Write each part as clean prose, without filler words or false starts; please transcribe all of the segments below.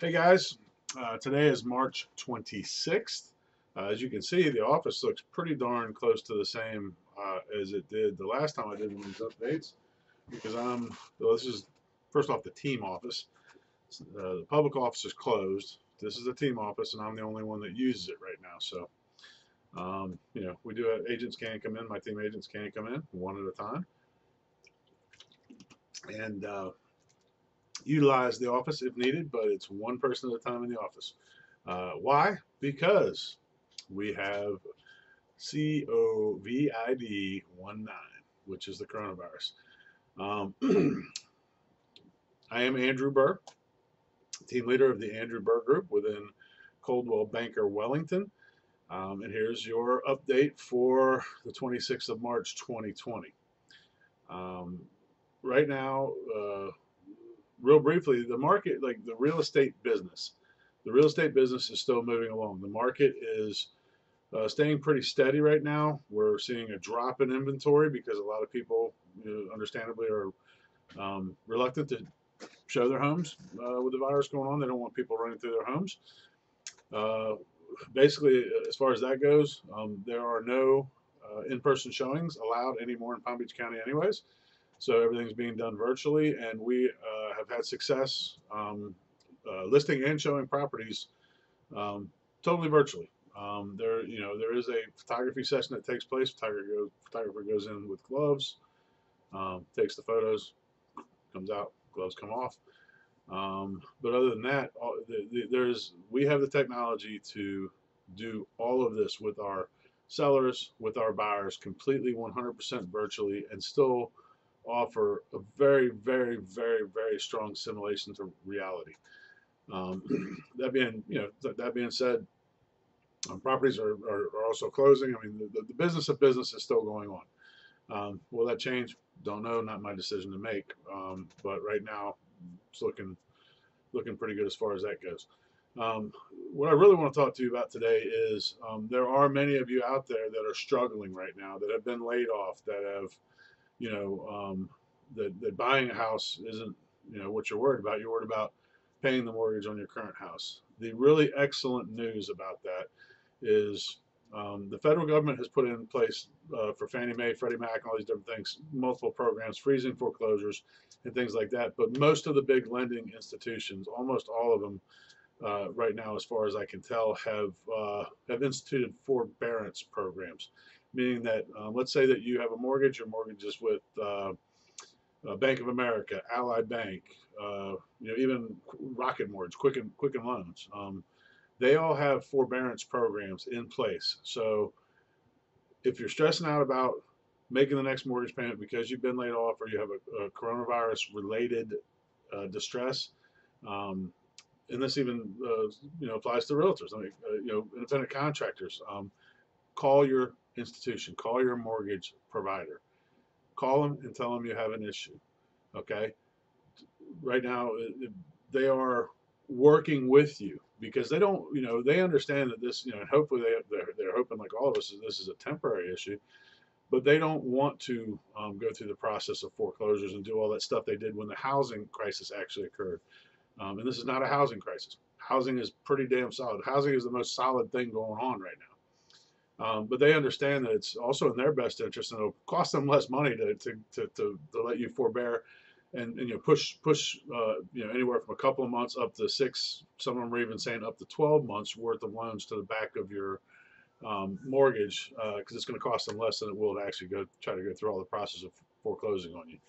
Hey guys, today is March 26th. As you can see, the office looks pretty darn close to the same as it did the last time I did one of these updates because well, this is first off the team office. The public office is closed. This is the team office, and I'm the only one that uses it right now. So, we do have agents can't come in. My team agents can't come in one at a time. And utilize the office if needed, but it's one person at a time in the office. Why? Because we have COVID-19, which is the coronavirus. Um, I am Andrew Burr, team leader of the Andrew Burr Group within Coldwell Banker Wellington. And here's your update for the 26th of March 2020. Right now, real briefly, the market, like the real estate business is still moving along. The market is staying pretty steady right now. We're seeing a drop in inventory because a lot of people, understandably, are reluctant to show their homes with the virus going on. They don't want people running through their homes. Uh, Basically, as far as that goes, there are no in-person showings allowed anymore in Palm Beach County, anyways. So everything's being done virtually, and we have had success listing and showing properties totally virtually. There is a photography session that takes place. Photographer goes in with gloves, takes the photos, comes out, gloves come off. But other than that, we have the technology to do all of this with our sellers, with our buyers, completely 100% virtually, and still offer a very, very, very, very strong simulation to reality. That being said, properties are also closing. I mean, the business of business is still going on. Will that change? Don't know. Not my decision to make. But right now, it's looking pretty good as far as that goes. What I really want to talk to you about today is there are many of you out there that are struggling right now, that have been laid off, that have, that buying a house isn't, what you're worried about. You're worried about paying the mortgage on your current house. The really excellent news about that is the federal government has put in place for Fannie Mae, Freddie Mac, and all these different things, multiple programs, freezing foreclosures and things like that. But most of the big lending institutions, almost all of them right now, as far as I can tell, have instituted forbearance programs, meaning that let's say that you have a mortgage, your mortgage is with Bank of America, Ally Bank, even Rocket Mortgage, Quicken Loans. They all have forbearance programs in place. So if you're stressing out about making the next mortgage payment because you've been laid off or you have a coronavirus related distress, and this even applies to realtors, independent contractors, call your institution, call your mortgage provider, call them and tell them you have an issue. Okay, right now they are working with you because they don't, they understand that this, and hopefully they're hoping, like all of us, this is a temporary issue, but they don't want to go through the process of foreclosures and do all that stuff they did when the housing crisis actually occurred. And this is not a housing crisis. Housing is pretty damn solid. Housing is the most solid thing going on right now. But they understand that it's also in their best interest, and it'll cost them less money to let you forbear and push anywhere from a couple of months up to 6. Some of them are even saying up to 12 months worth of loans to the back of your mortgage, because it's going to cost them less than it will to actually try to go through all the process of foreclosing on you.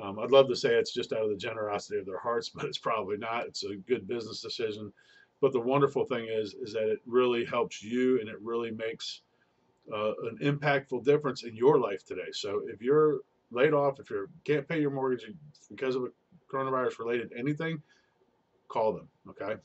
I'd love to say it's just out of the generosity of their hearts, but it's probably not. It's a good business decision. But the wonderful thing is that it really helps you, and it really makes an impactful difference in your life today. So if you're laid off, if you can't pay your mortgage because of a coronavirus related anything, call them. Okay.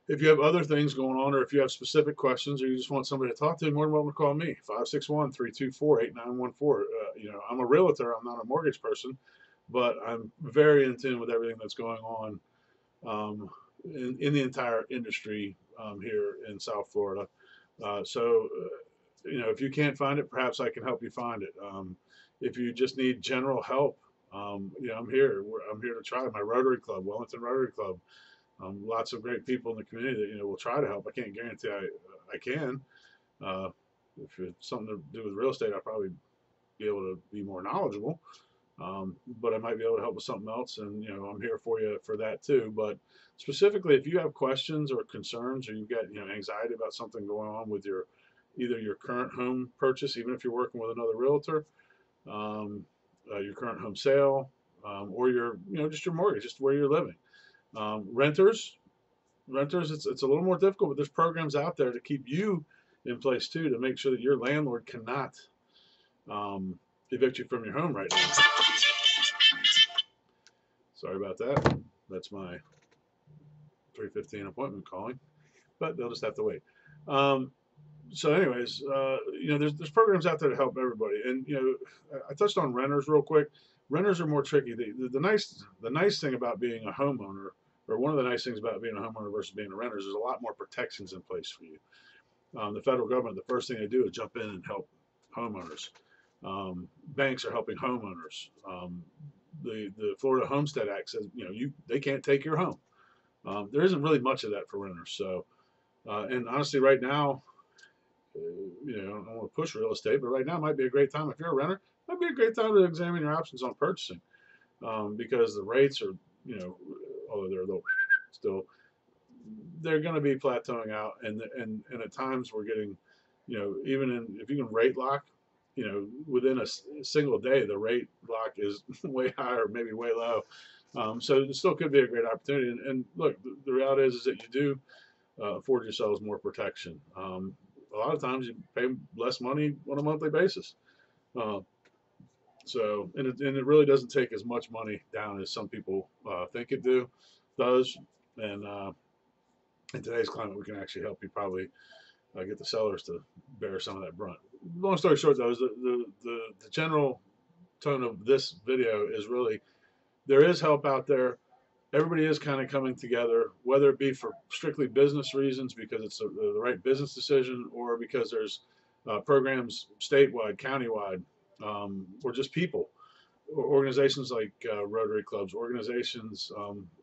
If you have other things going on, or if you have specific questions, or you just want somebody to talk to, more than welcome to call me, 561-324-8914. I'm a realtor. I'm not a mortgage person, but I'm very in tune with everything that's going on in the entire industry here in South Florida. If you can't find it, perhaps I can help you find it. If you just need general help, I'm here. I'm here to try. My Rotary Club, Wellington Rotary Club, lots of great people in the community that will try to help. I can't guarantee I can. Uh, if it's something to do with real estate, I'll probably be able to be more knowledgeable. But I might be able to help with something else, and I'm here for you for that too. But specifically, if you have questions or concerns, or you've got anxiety about something going on with either your current home purchase, even if you're working with another realtor, your current home sale, or your just your mortgage, just where you're living. Renters, it's a little more difficult, but there's programs out there to keep you in place too, to make sure that your landlord cannot um, evict you from your home right now. Sorry about that. That's my 3:15 appointment calling, but they'll just have to wait. Um, so, anyways, there's programs out there to help everybody, and I touched on renters real quick. Renters are more tricky. The nice thing about being a homeowner, or one of the nice things about being a homeowner versus being a renter, is there's a lot more protections in place for you. The federal government, the first thing they do is jump in and help homeowners. Banks are helping homeowners. The Florida Homestead Act says they can't take your home. There isn't really much of that for renters. So, and honestly, right now, I don't want to push real estate, but right now might be a great time if you're a renter. Might be a great time to examine your options on purchasing, because the rates are, although they're a little still, they're going to be plateauing out, and at times we're getting, even if you can rate lock, within a single day, the rate lock is way high or maybe way low. So it still could be a great opportunity. And look, the reality is that you do afford yourselves more protection. A lot of times you pay less money on a monthly basis. Uh, and it really doesn't take as much money down as some people think it does. And in today's climate, we can actually help you probably get the sellers to bear some of that brunt. Long story short, though, is the general tone of this video is really there is help out there. Everybody is kind of coming together, whether it be for strictly business reasons because it's the right business decision, or because there's programs statewide, countywide, or just people, organizations like Rotary clubs, organizations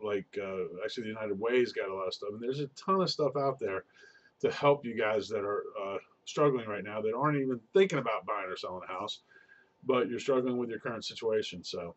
like actually the United Way's got a lot of stuff. And there's a ton of stuff out there to help you guys that are struggling right now, that aren't even thinking about buying or selling a house, but you're struggling with your current situation. So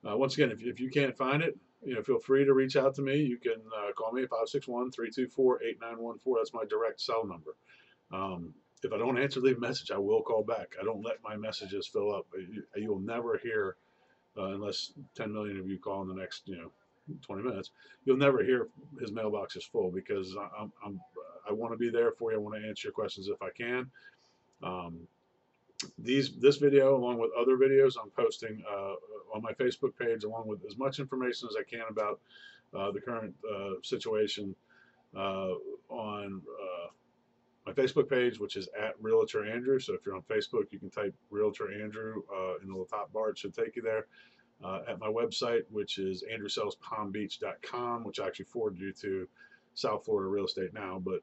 once again, if you can't find it, feel free to reach out to me. You can call me at 561-324-8914. That's my direct cell number. If I don't answer, leave a message. I will call back. I don't let my messages fill up. You will never hear, unless 10 million of you call in the next 20 minutes, you'll never hear his mailbox is full, because I want to be there for you. I want to answer your questions if I can. This video, along with other videos I'm posting on my Facebook page, along with as much information as I can about the current situation on my Facebook page, which is at Realtor Andrew. So if you're on Facebook, you can type Realtor Andrew in the little top bar. It should take you there. At my website, which is andrewsellspalmbeach.com, which I actually forwarded you to South Florida Real Estate Now, but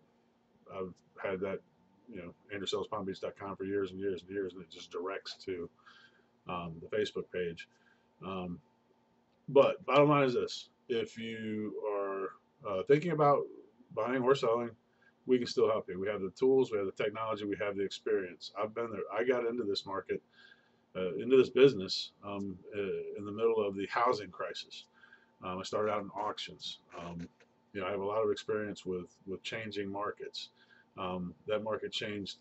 I've had that, andrewsellspalmbeach.com for years and years and years, and it just directs to the Facebook page. But bottom line is this: if you are thinking about buying or selling, we can still help you. We have the tools, we have the technology, we have the experience. I've been there. I got into this market, into this business in the middle of the housing crisis. I started out in auctions. I have a lot of experience with changing markets. That market changed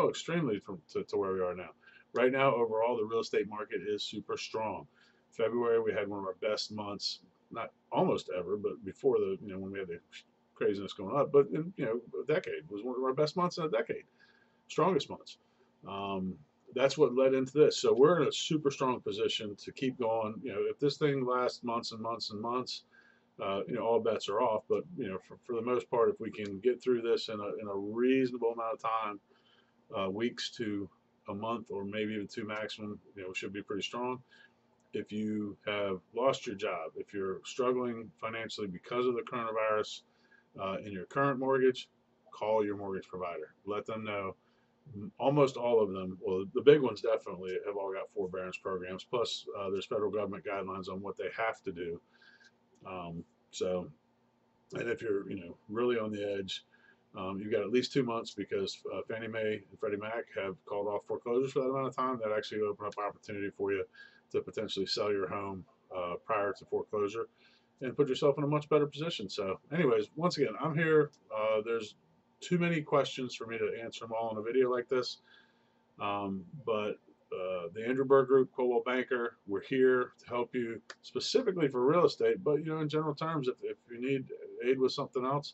extremely to where we are now. Right now, overall, the real estate market is super strong. February, we had one of our best months, not almost ever, but before when we had the craziness going up, but in a decade, was one of our best months in a decade, strongest months. That's what led into this. So we're in a super strong position to keep going. If this thing lasts months and months and months, all bets are off. But for the most part, if we can get through this in a reasonable amount of time, weeks to a month, or maybe even two maximum, we should be pretty strong. If you have lost your job, if you're struggling financially because of the coronavirus in your current mortgage, call your mortgage provider. Let them know almost all of them, well, the big ones definitely have all got forbearance programs. Plus, there's federal government guidelines on what they have to do. Um, so, and if you're, really on the edge, you've got at least 2 months because Fannie Mae and Freddie Mac have called off foreclosures for that amount of time. That actually open up opportunity for you to potentially sell your home prior to foreclosure and put yourself in a much better position. So, anyways, once again, I'm here. There's too many questions for me to answer them all in a video like this. But the Andrew Berg Group, Coldwell Banker, we're here to help you specifically for real estate. But in general terms, if you need aid with something else,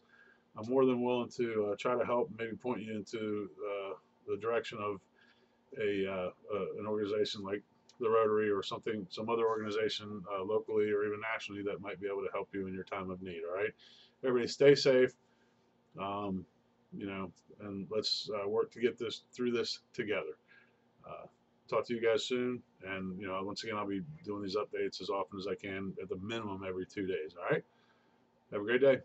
I'm more than willing to try to help, maybe point you into the direction of an organization like the Rotary or some other organization locally or even nationally that might be able to help you in your time of need. All right, everybody, stay safe. Um, and let's work to get through this together. Uh, Talk to you guys soon, and once again, I'll be doing these updates as often as I can, at the minimum every 2 days. All right, have a great day.